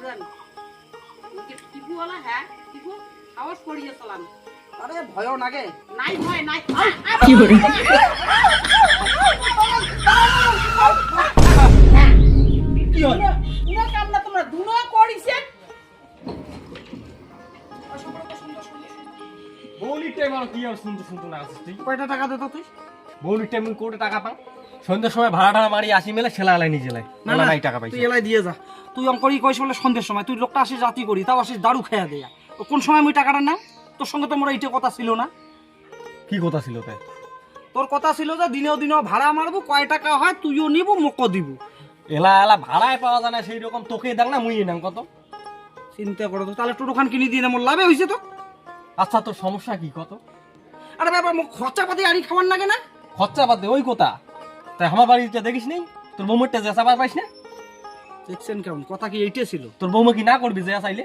বাজান টিপুওয়ালা হ্যাঁ টিপু আওয়াজ পড়িয়ে চালান। আরে ভয়ও লাগে নাই ভয় নাই কি করে কি হল উনা কামনা তোমরা দুনো করিছেন বৌলির টাইম আর কি আর শুনতে শুনতে না আসিস তুই কয়টা টাকা দে তো তুই? বৌলির টাইম কোটি টাকা পান সন্ধ্যার সময় ভাড়া টাড়া মারি আসি মেলে ছেলা আলাই নিজে লাই না মেলা না নাই টাকা পাইছি তুই এলাই দিয়ে যা। তুই অঙ্করি কইস বলে সন্ধ্যের সময় তুই লোকটা আসিস রাতি করি তাও আসিস দারু খেয়া দেয়া। তো কোন সময় আমি টাকাটা নাম? তোর সঙ্গে তো মোর এইটা কথা ছিল না। কি কথা ছিল তাই তোর কথা ছিল যে দিনেও দিনেও ভাড়া মারবো, কয় টাকা হয় তুইও নিবো মক দিব। এলা এলা ভাড়ায় পাওয়া যায় না সেই রকম তোকে দেখ না মুই নাম কত। চিন্তা করো তো তাহলে টোটোখান কিনে দিয়ে মোর লাভে হয়েছে তো। আচ্ছা তোর সমস্যা কি কত? আরে ব্যাপার মুখ খরচা পাতি আনি খাবার লাগে না? খরচা বাদে ওই কথা তাই আমার বাড়িতে দেখিস নেই তোর বৌমারটা জেসা পার পাইস না? দেখছেন কেমন কথা কি এইটা ছিল? তোর বৌমা কি না করবি যে চাইলে?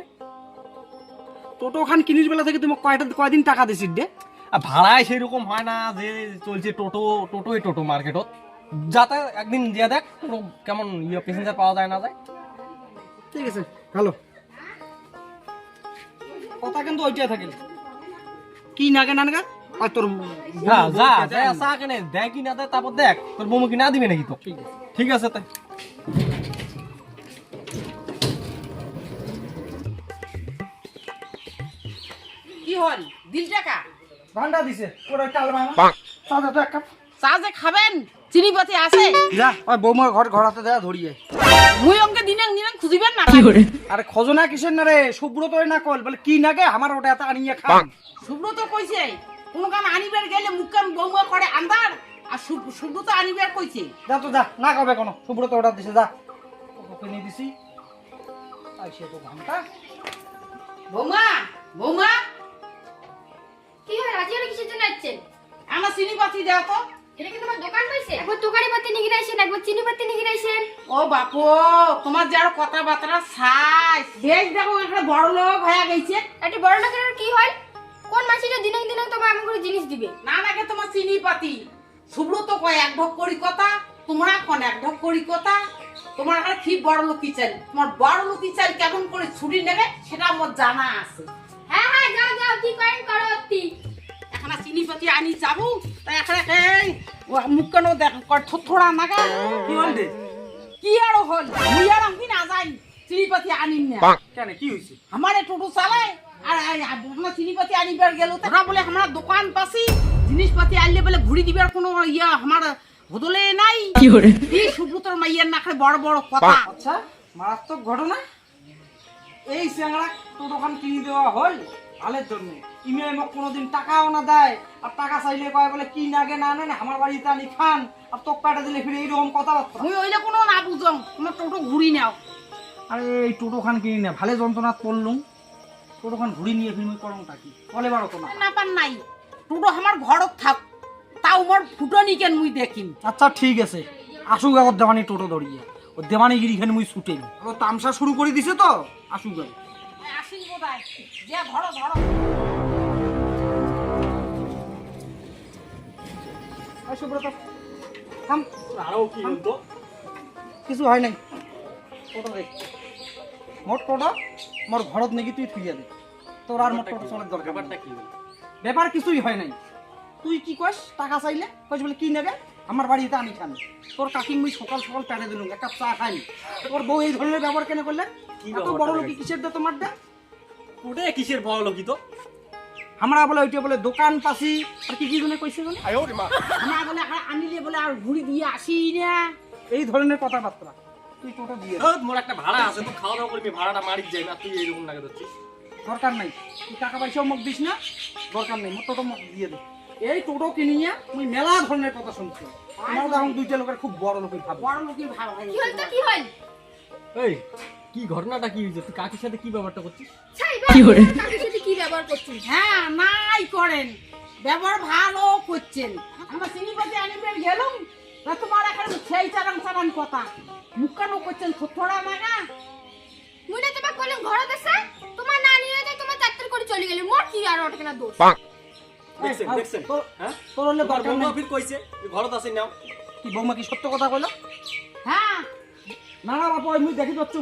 টোটোখান কিনিস বেলা থেকে তুমি কয়দিন টাকা দিছিস দে? আর ভাড়ায় সেই রকম হয় না যে চলছে টোটো মার্কেটত যাতে একদিন যে দেখ কোনো কেমন প্যাসেঞ্জার পাওয়া যায় না যায়। ঠিক আছে হ্যালো কথা কিন্তু ওইটাই থাকে কি নাগে না নাগা আর তোর হ্যাঁ যা যা চা কেনে দেয় কি না দেয় তারপর দেখ তোর বৌমা কি না দিবে নাকি তো। ঠিক আছে ঠিক আছে তাই কি হল দিল টাকা ভান্ডা দিছে ওরা চাল মামা চাল তো এক কাপ চা যে খাবেন চিনি পাতি আছে যা ওই বৌমার ঘরাতে দেয়া ধরিয়ে মুই অঙ্কে দিনাং দিনাং খুঁজিবেন না কি করে আরে খোঁজনা কিসের না রে সুব্রত না কল বলে কি নাগে আমার ওটা এত আনিয়ে খান সুব্রত কইছে কোন কাম আনিবার গেলে মুখকান বৌমা করে আন্দার আর সুব্রত আনিবার কইছে যা তো যা না কবে কোনো সুব্রত অর্ডার দিছে যা ওকে নিয়ে দিছি তাই সে তো ঘন্টা বৌমা বৌমা কি হয় রাজিয়ার কিসের জন্য আসছেন? আমার চিনি পাতি দাও তো। এটা কি তোমার দোকান হইছে? একবার দোকানি পাতি নিয়ে গিয়েছেন, একবার চিনি পাতি নিয়ে গিয়েছেন। ও বাপু তোমার যার কথাবার্তা ছাই বেশ দেখো একটা বড় লোক হয়ে গেছে। একটু বড় লোকের আর কি হয়? কোন মাসিটা দিনে দিনে তোমার এমন করে জিনিস দিবে? না নাকি তোমার চিনি পাতি সুব্রত কয় এক ঢক করি কথা তোমরা কোন এক ঢক করি কথা তোমার আর কি বড় লোক চাই তোমার বড় লোক চাই কেমন করে ছুটি নেবে সেটা আমার জানা আছে। হ্যাঁ হ্যাঁ যাও যাও কি করেন করো অতি। এখন আর চিনি পাতি আনি যাবো তাই এখন এই মুখ কেন দেখ থোড়া নাগা কি হল রে কি আর হল মুই আর আমি না যাই চিনি পাতি আনিন না কেন কি হইছে আমার টোটো চালায় আর আমরা চিনিপাতি আনিবার গেল তারা বলে আমরা দোকান পাশি জিনিসপাতি আনলে বলে ঘুরি দিবার কোনো ইয়া আমার বদলে নাই কি করে এই সুব্রতর মাইয়ার নাকে বড় বড় কথা আচ্ছা মারাত্মক ঘটনা এই স্যাংরা টোটোখান কিনে দেওয়া হল আলের জন্য ইমেল মোক কোনোদিন টাকাও না দেয় আর টাকা চাইলে কয় বলে কি নাগে না না আমার বাড়িতে আনি খান আর তোক পাটা দিলে ফিরে এইরকম কথাবার্তা মুই ওইলে কোনো না বুঝম তোমার টোটো ঘুরি নাও আরে এই টোটোখান কিনে না ভালো যন্ত্রণা পড়লুম টোটোখান ঘুরি নিয়ে ফিল্ম করমটা কি বলে বারো তো না না পান নাই টোটো আমার ঘরত থাক তাও মোর ফুটনি কেন মুই দেখিম আচ্ছা ঠিক আছে আসুক আগত দেওয়ানি টোটো ধরিয়ে ও দেওয়ানিগিরি খানে মুই ছুটেন ও তামসা শুরু করে দিছে তো আসুক আগে আসিস বোধহয় যে ধরো ধরো সুব্রত থাম আরো কি বলতো কিছু হয় নাই টোটো রে মোট টোটো মোর ঘরত নাকি তুই থুইয়া দে তোর আর মোট টোটো চলার দরকার ব্যাপারটা কি বল ব্যাপার কিছুই হয় নাই তুই কি কইস টাকা চাইলে কইস বলে কি নেবে আমার বাড়িতে আনি খান তোর কাকি মুই সকাল সকাল পেটে দিলুম একটা চা খাই তোর বউ এই ধরনের ব্যবহার কেন করলে কি এত ব্যাপারটা বড় লোক দেখি? কিসের দে তোমার দে ওটা কিসের বড় লোকই তো আমরা বলে ওইটা বলে দোকান পাশি আর কি কি জন্য কইছে বলে আমার বলে আনিলে বলে আর ঘুরি দিয়ে আসি না এই ধরনের কথাবার্তা তুই টোটো দিয়ে দে। মোর একটা ভাড়া আছে তুই খাওয়া দাওয়া করবি ভাড়াটা মারিক যাই না তুই এইরকম লাগে ধরছিস দরকার নাই তুই টাকা পয়সাও মুখ দিস না দরকার নেই মোট টোটো মুখ দিয়ে দে এই টোটো কিনিয়া মুই মেলা ধরনের কথা শুনছি আমার তো এখন দুইটা লোকের খুব বড় লোকের ভাবে বড় লোকই ভালো হয় কি হল তো কি হল? এই কি ঘটনাটা কি হয়েছে তুই কাকির সাথে কি ব্যাপারটা করছিস? ছাই কি করে? কাকির সাথে কি ব্যবহার করছিস? হ্যাঁ নাই করেন ব্যবহার ভালো করছেন আমরা চিনিপাতি আনিবার গেলুম তা তোমার এখানে সেই চারান কথা মুখকানো করছেন থোড়া নাগা মুই না তোমাক কইলাম ঘরে দেছে তোমার না নিয়ে যায় তোমার চাত্তর করে চলে গেলে মোর কি আর ওটা কেনা দোষ? দেখছেন দেখছেন হ্যাঁ তোর হলে তোমার দরকার বৌমা নেই ফির কইছে ঘরত আসি নাও কি বৌমা কি সত্য কথা কইলো হ্যাঁ না না বাবা ওই মুই দেখি পাচ্ছু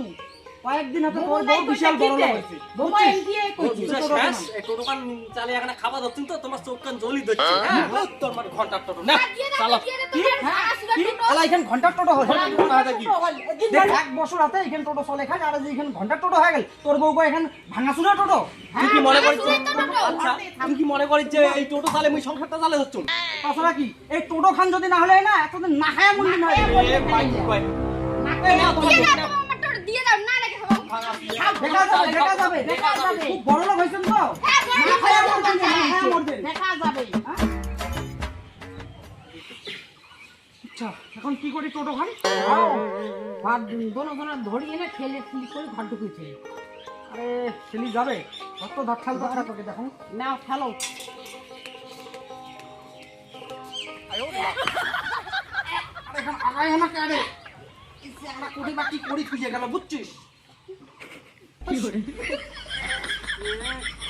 কয়েকদিন হাতে তোর বউ বিশাল বড় লোক হয়েছে। মোবাইল দিয়ে কইছি বুঝা শেষ, এই টোটোখান চালিয়ে এখানে খাবার ধরছেন তো তোমার চোখ কান জ্বলি ধরছে। হ্যাঁ, তোর মানে ঘন্টার টোটো না চালা। কি এলা এখানে ঘন্টার টোটো হল দেখ 1 বছর হাতে এখানে টোটো চলে খায় আর যে এখানে ঘন্টার টোটো হয়ে গেল তোর বউ কয় এখানে ভাঙাচুরা টোটো। তুই কি মনে করিস টোটো। আচ্ছা তুই কি মনে করিস যে এই টোটো চালে মুই সংসারটা চালে হচ্ছুন? তাছাড়া কি এই টোটো খান যদি না হলে না এতদিন না খায় মন্দির না এ ভাই ভাই দিয়ে দাও তোমার আমার টোটো দিয়ে দাও না রেখে দাও। দেখা যাবে খুব বড় লোক হয়েছেন তো হ্যাঁ বড় না খায়া মরবেন, না খায়া মরবেন। দেখা যাবে। আচ্ছা এখন কি করি টোটো খান? ভাত দোনো ধরিয়ে না ঠেলে ফিলি করে ঘর ঢুকেছে। আরে ছেলি যাবে কত ধাক্কাল কথা তোকে দেখো নাও ফেলো। আরে এখন আগায় না কারে আমরা কোটি বাকি করি খুঁজে গেল বুঝছিস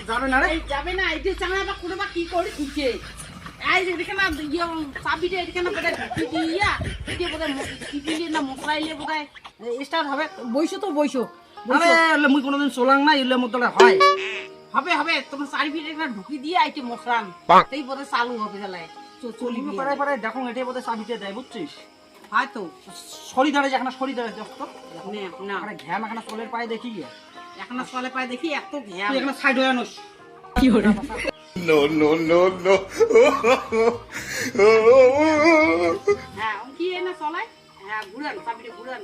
যাবে না রে এই যাবে না এই যে চাঙা বা করে বা কি করে খুঁজছে। এই যে দেখে না ইয়ে চাবিটা এদিকে না বোধহয় ঢুকি দিয়া এদিকে বোধহয় কি দিলে না মশলাইলে বোধহয় স্টার্ট হবে। বইসো তো বইসো আরে এলে মুই কোনোদিন চলাং না ইলে মত হয় হবে হবে তোমার চারিপিট একটা ঢুকি দিয়ে আইতে মশলান সেই বোধহয় চালু হবে তাহলে চলি পারে পারে দেখো এটাই বোধহয় চাবিতে দেয় বুঝছিস হয়তো সরি দাঁড়ে যেখানে সরি দাঁড়ে দোস্ত না আরে ঘ্যাম এখানে চলের পায়ে দেখি গিয়া এখন চলে পায় দেখি এত ঘ্যাম। তুই এখানে সাইড হয়ে আনোস হ্যাঁ কি এনে চলে হ্যাঁ ঘুরান চাবিটা ঘুরান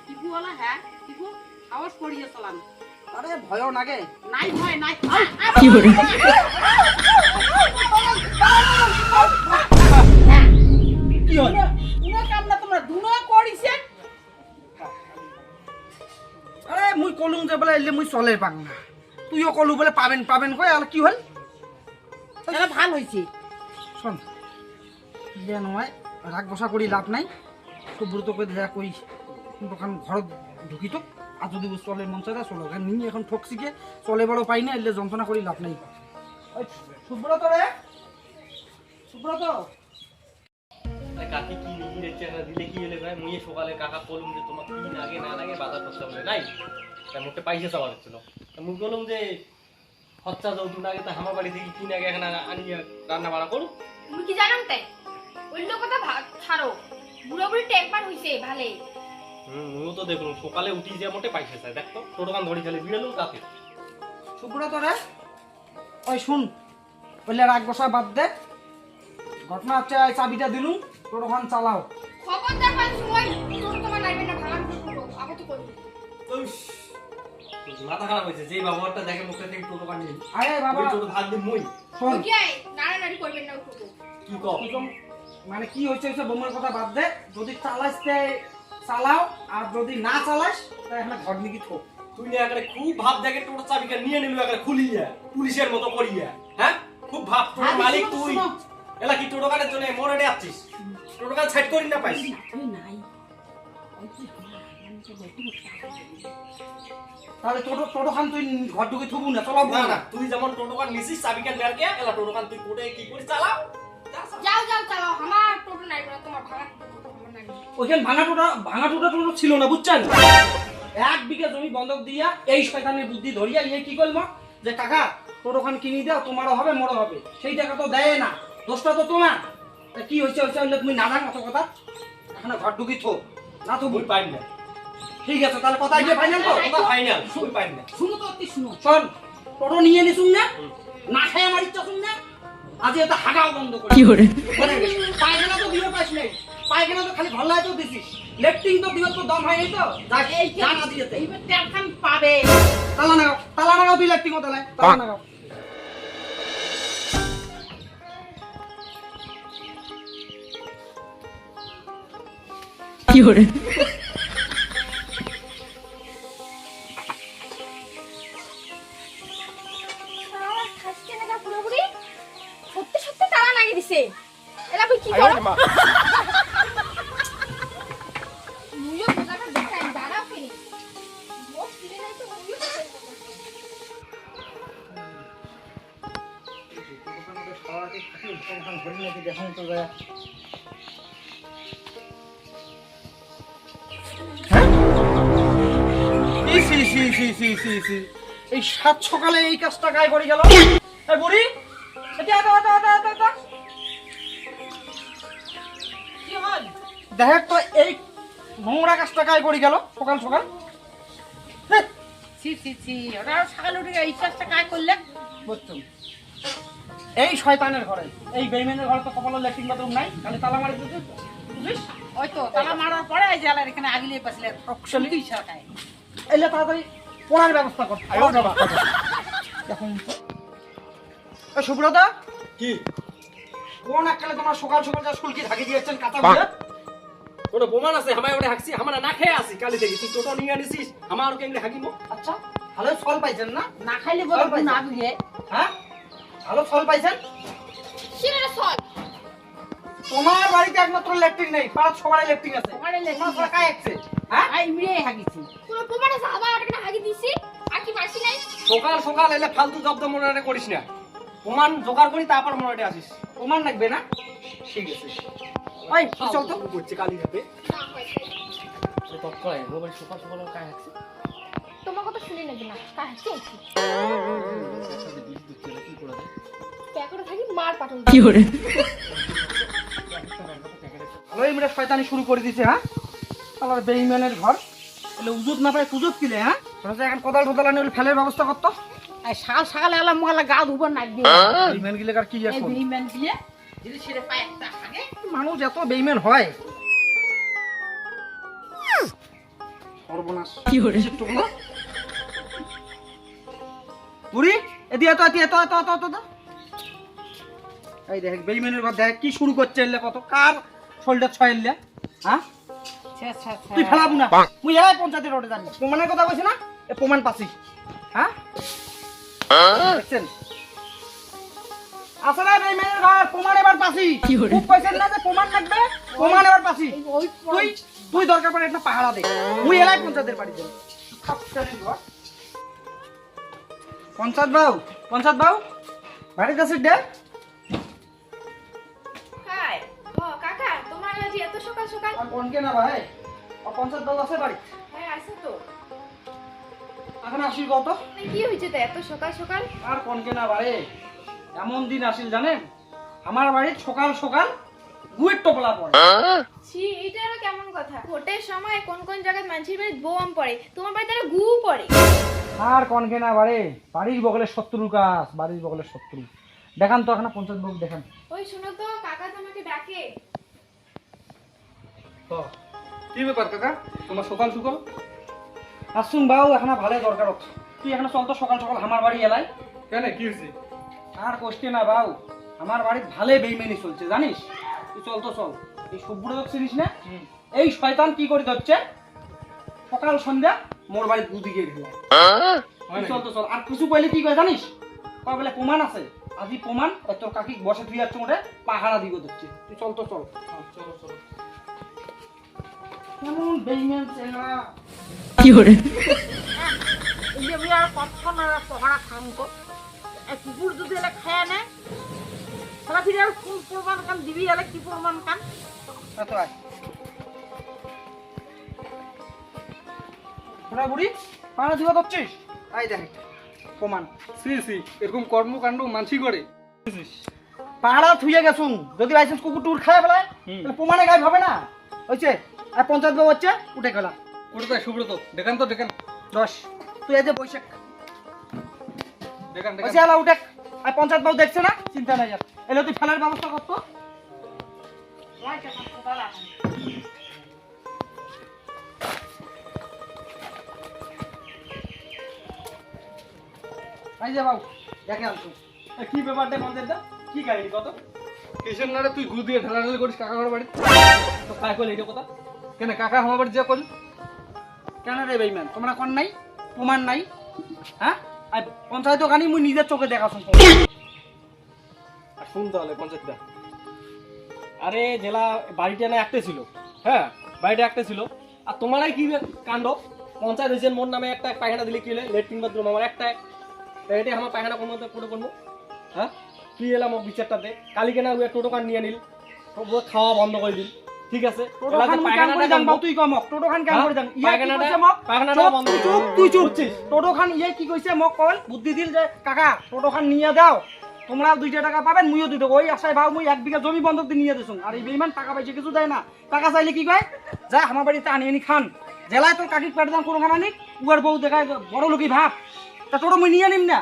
টিপুওয়ালা হ্যাঁ টিপু সাহস করিয়ে চলান। আরে ভয়ও লাগে নাই ভয় নাই কি হয় উনো কামনা তোমরা দুনো করিছেন। আরে মুই কলুম যে বলে এলে মুই চলের পাং না তুইও কলু বলে পাবেন পাবেন কই আর কি হল এটা ভাল হইছে। শোন যে নয় রাগ বসা করি লাভ নাই খুব দ্রুত করে দেখা কই দোকান ঘর ঢুকি তো আর যদি চলের মন চায় চলো ওখানে নিয়ে এখন ঠকছি কে চলে বড় পাই না এলে যন্ত্রণা করি লাভ নাই। ওই সুব্রত রে সুব্রত কাকি কি লিখি রেখে না দিলে কি হলে ভাই মুই সকালে কাকা বলুম যে তোমার কি লাগে না লাগে বাজার করতে হবে নাই তা মুখে পয়সা চাওয়া হচ্ছিল তা মুখ বললাম যে খরচা যৌতুক আগে তো আমার বাড়ি থেকে কি আগে এখানে আনিয়ে রান্না বাড়া করু। তুমি কি জানো তাই অন্য কথা ছাড়ো বুড়ো বুড়ি টেকবার হইছে ভালে। মুইও তো দেখলাম সকালে উঠি যে মোটে পয়সা চাই দেখতো টোটো কান ধরি চলে বিড়ালো তাতে সুব্রত রে ওই শুন বললে রাগ বসা বাদ দে ঘটনা হচ্ছে এই চাবিটা দিলুম তোর ওখান চালাও খবরদার পাঁচ সময় টোটো তোমার লাগবে না ভাঙান টোটো আবার তো করবো। মাথা খারাপ হয়েছে যে ব্যবহারটা দেখে মুখে থেকে টোটো কান নিয়ে আরে বাবা টোটো ভাত দিন মই শোন কি নাড়ানাড়ি করবেন না টোটো। কি কও মানে কি হচ্ছে বোমার কথা বাদ দে যদি চালাইতে চালাও আর যদি না চালাস তাহলে এখানে ঘর নিকি থোক তুই না এখানে খুব ভাব দেখে টোটো চাবিটা নিয়ে নিল এখানে খুলিয়া পুলিশের মতো করিয়া হ্যাঁ খুব ভাব টোটো মালিক তুই এলা কি টোটো কানের জন্য মরে যাচ্ছিস টোটো কান সাইড করি না পাইস নাই তাহলে টোটো খান তুই ঘর ঢুকে থবু না চলাবো না না না তুই যেমন টোটো কান নিছিস চাবি কান বের কে এলা টোটো কান তুই কোটে কি করে চালাও যাও যাও চালাও আমার টোটো নাই না তোমার ভাঙা টোটো আমার নাই। ওইখানে ভাঙা টোটো ছিল না বুঝছেন 1 বিঘা জমি বন্ধক দিয়া এই শয়তানের বুদ্ধি ধরিয়া ইয়ে কি করল যে কাকা টোটোখান কিনে দাও তোমারও হবে মোরও হবে সেই টাকা তো দেয় না দোষটা তো তোমার তা কি হয়েছে তুমি না জানো অত কথা এখানে ঘর ঢুকি থো না তো তুই পাইন না ঠিক আছে তাহলে কথা কি ফাইনাল তো কথা ফাইনাল তুই পাইন না শুনো তো অতি শুনো শোন টোটো নিয়ে নিছুন না না খাই আমার ইচ্ছা শুন না আজ এটা হাগাও বন্ধ করে কি করে পায়খানা তো দিও পাইছ নাই পায়খানা তো খালি ভালো তো দিছিস লেফটিং তো দিও তো দম হয় নাই তো এই জানা দিয়েতে এইবার টেনশন পাবে। তালা নাগাও তুই লেফটিং ও তালা নাগাও কি করে আমার খাসকে নাগা বুড়ো বুড়ি সত্যি সত্যি তালা লাগিয়ে দিছে। এলা কই কি করো মুইও বোঝাটা দেখাই দাঁড়াও কেন মোট কিনে নাই তো মুইও সি সি সি সি সি সি এই সাত সকালে এই কাজটা গায়ে করে গেল এই বুড়ি এটা এটা কি হল? দেখ তো এই নোংরা কাজটা গায়ে করে গেল সকাল সকাল ছি ছি ছি, ওরা সকালে উঠে এই কাজটা কাজ করলে? বুঝছো এই শয়তানের ঘরে এই বেইমানের ঘরে তো কপালে ল্যাট্রিন বাথরুম নাই খালি তালা মারি দিতে বুঝিস ওই তো তালা মারার পরে এই জালার এখানে আগিলে পাশলে Actually- তুই সরকায় এলে তাড়াতাড়ি পড়ার ব্যবস্থা কর এখন এই সুব্রতা কি কোন এককালে তোমার সকাল সকাল যা স্কুল কি ঢাকি দিয়েছেন কাঁচা বুঝে কোনো প্রমাণ আছে আমার ওটা হাঁকছি আমার না খেয়ে আসি কালি থেকে তুই টোটো নিয়ে আনিছিস আমার ওকে এমনি হাঁকিব আচ্ছা ভালো ফল পাইছেন না না খাইলে বলো চল, না বুঝে হ্যাঁ ভালো ফল পাইছেন সেটা সল তোমার বাড়িতে একমাত্র ল্যাট্রিন নেই পাঁচ সবার ল্যাট্রিন আছে সবারই latrine তোমার ঘরে আছে। কায় আছে হ্যাঁ আই মিয়ে হাগিছি কোনো প্রমাণ আছে আবার আটকে হাগি দিছি আর কি মাসি নাই সকাল সকাল এলে ফালতু জব্দ মনে করিস না প্রমাণ জোগাড় করি তারপর মনে আসিস প্রমাণ লাগবে না ঠিক আছে ওই তুই চল তো করছে কালি হাতে না হয় তৎকালে মোবাইল সকাল সকাল কায় হাঁকছি তোমার কথা শুনে নেবে না কাজ চলছে কি করে ক্যাকড়ে থাকি মার পাঠন কি hore ভালো এই মেয়েটা শয়তানি শুরু করে দিছে হ্যাঁ আমার বেইমানের ঘর তাহলে উজুত না পায় কুজুত কিলে হ্যাঁ তোরা এখন কোদাল টোদাল আনি ওই ফেলের ব্যবস্থা করতো আর সকাল সকালে এলাম মহলা গা ধুবার নাকবে বেইমান গিলে আর কি এই এখন বেইমান দিয়ে যদি সেরে পায় একটা হাগে মানুষ এত বেইমান হয় সর্বনাশ কি hore টুকলো বুড়ি এদি এত এত এত এত এত এত এই দেখ বেইমানের ঘর দেখ কি শুরু করছে এলে কত কার শোল্ডার ছয় এলে হ্যাঁ তুই ফেলাবো না মুই এই পঞ্চায়েতের রোডে জানি প্রমাণের কথা কইছি না এ প্রমাণ পাসি হ্যাঁ দেখছেন আসলে বেইমানের ঘর প্রমাণ এবার পাসি কি হলো? খুব কইছেন না যে প্রমাণ লাগবে প্রমাণ এবার পাসি ওই তুই তুই দরকার পড়ে একটা পাহারা দে মুই এলাই পঞ্চায়েতের বাড়ি যাবো পঞ্চায়েত বাবু বাড়িতে আছিস ডে হাই ও কাকা তোমার আজ এত সকাল সকাল আর কোন কে না ভাই ও পঞ্চায়েত বাবু আছে বাড়ি হ্যাঁ আছে তো এখন আসিস কত কি হয়েছে তো এত সকাল সকাল আর কোন কে না ভাই এমন দিন আসিল জানেন আমার বাড়ি সকাল সকাল গুয়ের টোপলা পড়ে ছি এটা আবার কেমন কথা ভোটের সময় কোন কোন জায়গায় মানুষের বাড়ি বোম পড়ে তোমার বাড়িতে আরো গু পড়ে আর কোন কে না বাড়ি বাড়ির বগলের শত্রু কাজ বাড়ির বগলের শত্রু দেখান তো এখন পঞ্চায়েত বাবু দেখান ওই শোনো তো কাকা তোমাকে ডাকে কি ব্যাপার কাকা তোমার সকাল সকাল আসুন বাবু এখন ভালো দরকার হচ্ছে তুই এখন চল তো সকাল সকাল আমার বাড়ি এলাই কেন কি হয়েছে আর কষ্টে না বাবু আমার বাড়ির ভালো বেইমানি চলছে জানিস তুই চল তো চল এই সুব্রত চিনিস না এই শয়তান কি করে ধরছে সকাল সন্ধ্যা মোর বাড়ি বুদ্ধি গিয়ে ঢেলায় তুই চল তো চল আর কিছু কইলে কি কয় জানিস কয় বলে প্রমাণ আছে আজি প্রমাণ ওই তোর কাকি বসে তুই যাচ্ছে মোটে পাহারা দিব ধরছে তুই চল তো চল চলো চলো কেমন বেইমান চেনা কি hore এই যে বিয়ার কতক্ষণ আর পহারা খামকো এই কুকুর যদি এলে খায় না সারা ফিরে আর কোন প্রমাণ কান দিবি এলে কি প্রমাণ কান এত আয় বুড়া বুড়ি পাহারা দিব ধরছিস আই দেখ প্রমাণ সি সি এরকম কর্মকাণ্ড মানসি করে পাহাড়া থুয়ে গেছুন যদি লাইসেন্স কুকুর টুকুর খায় ফেলায় তাহলে প্রমাণে গায়ে হবে না হয়েছে আর পঞ্চায়েত বাবু হচ্ছে উঠে গেলা কোথায় সুব্রত দেখান তো দেখান 10 তুই এই যে বৈশাখ দেখান হয়েছে এলা উঠে আর পঞ্চায়েত বাবু দেখছে না চিন্তা নাই আর এলে তুই ফেলার ব্যবস্থা করতো এই যে বাবু দেখে আনছো কি ব্যাপারটা পঞ্চায়েতটা কি কাহিনী কত কিসের নারে তুই গু দিয়ে ঢালাঢালি করিস কাকা ঘর বাড়ি তো কায় কইলে এটা কথা কেন কাকা আমার বাড়ি যা করলি কেন রে বেইমান তোমরা কোন নাই প্রমাণ নাই হ্যাঁ আর পঞ্চায়েত ওখানে মুই নিজের চোখে দেখাছুন আর শুন তাহলে পঞ্চায়েতটা আরে জেলা বাড়িটা না একটা ছিল হ্যাঁ বাড়িটা একটা ছিল আর তোমারাই কি কাণ্ড পঞ্চায়েত হয়েছে মোর নামে একটা পায়খানা দিলে কি হলে লেট্রিন বাথরুম আমার একটাই এটা আমার পায়খানা কোনো করে করবো হ্যাঁ তুই এলাম বিচারটাতে কালিকে না টোটো কান নিয়ে নিল খাওয়া বন্ধ করে দিল ঠিক আছে টোটো খান মুই কেন করে যাং তুই কম টোটো খান কেন করে যাং ইয়া কি পায়খানাটা- কইছে মক পায়খানাটা চুপ, বন্ধ তুই করে চুপ দাও। তুই চুপ বুঝছিস? টোটো খান ইয়ে কি কইছে মক কল বুদ্ধি দিল যে কাকা টোটো খান নিয়ে দাও তোমরা 2 টাকা পাবেন মুইও 2 টাকা ওই আশায় ভাও মুই 1 বিঘা জমি বন্ধক দিয়ে নিয়ে দেছুম আর এই বেঈমান টাকা পয়সা কিছু দেয় না টাকা চাইলে কি কয় যা আমার বাড়িতে আনি খান জেলায় তোর কাকি পেটে দাম কোনো খান আনি উয়ার বউ দেখায় বড় লোকই ভাব তা টোটো মুই নিয়ে নিম না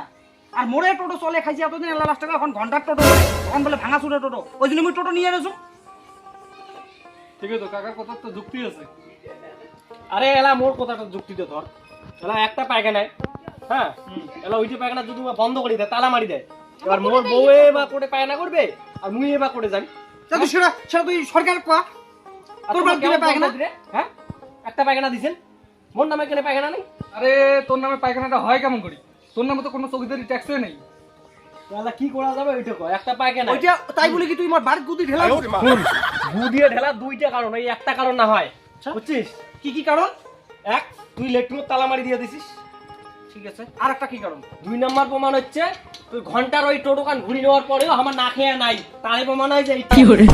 আর মোরে টোটো চলে খাইছি এতদিন এলা লাস্ট টাকা এখন ঘন্টার টোটো বলে এখন বলে ভাঙা চুরে টোটো ওই জন্য মুই টোটো নিয়ে নেছুম ঠিক আছে তো কাকার কথা তো যুক্তি আছে। আরে এলা মোর কথাটা যুক্তি দে ধর এলা একটা পায়খানায় হ্যাঁ এলা ওইটা পায়খানা যদি বন্ধ করে দেয় তালা মারি দেয় এবার মোর বউয়ে বা করে পায়খানা করবে আর মুই এবার করে যাবি তা তুই সেটা তুই সরকার কয়া আর তোর তোমার বাপ দিলে কেমন পায়খানা? পয়সা দিলে? হ্যাঁ একটা পায়খানা দিছেন মোর নামে কেন পায়খানা নেই আরে তোর নামে পায়খানাটা হয় কেমন করি? তোর নামে তো কোনো চৌকিদারি ট্যাক্সই নেই। তাহলে কি করা যাবে ওইটা কয় একটা পায়খানা ওইটা তাই বলে কি তুই আমার বাড়ির গুদি ঢেলা শুন গু দিয়ে ঢেলা দুইটা কারণ এই একটা কারণ না হয় বুঝছিস কি কারণ এক তুই লেট্রিনের তালা মারি দিয়ে দিছিস ঠিক আছে আর একটা কি কারণ 2 নম্বর প্রমাণ হচ্ছে তুই ঘন্টার ওই টোটো কান ঘুরি নেওয়ার পরেও আমার না খেয়ে নাই তাই প্রমাণ হয় যে এই- কি hore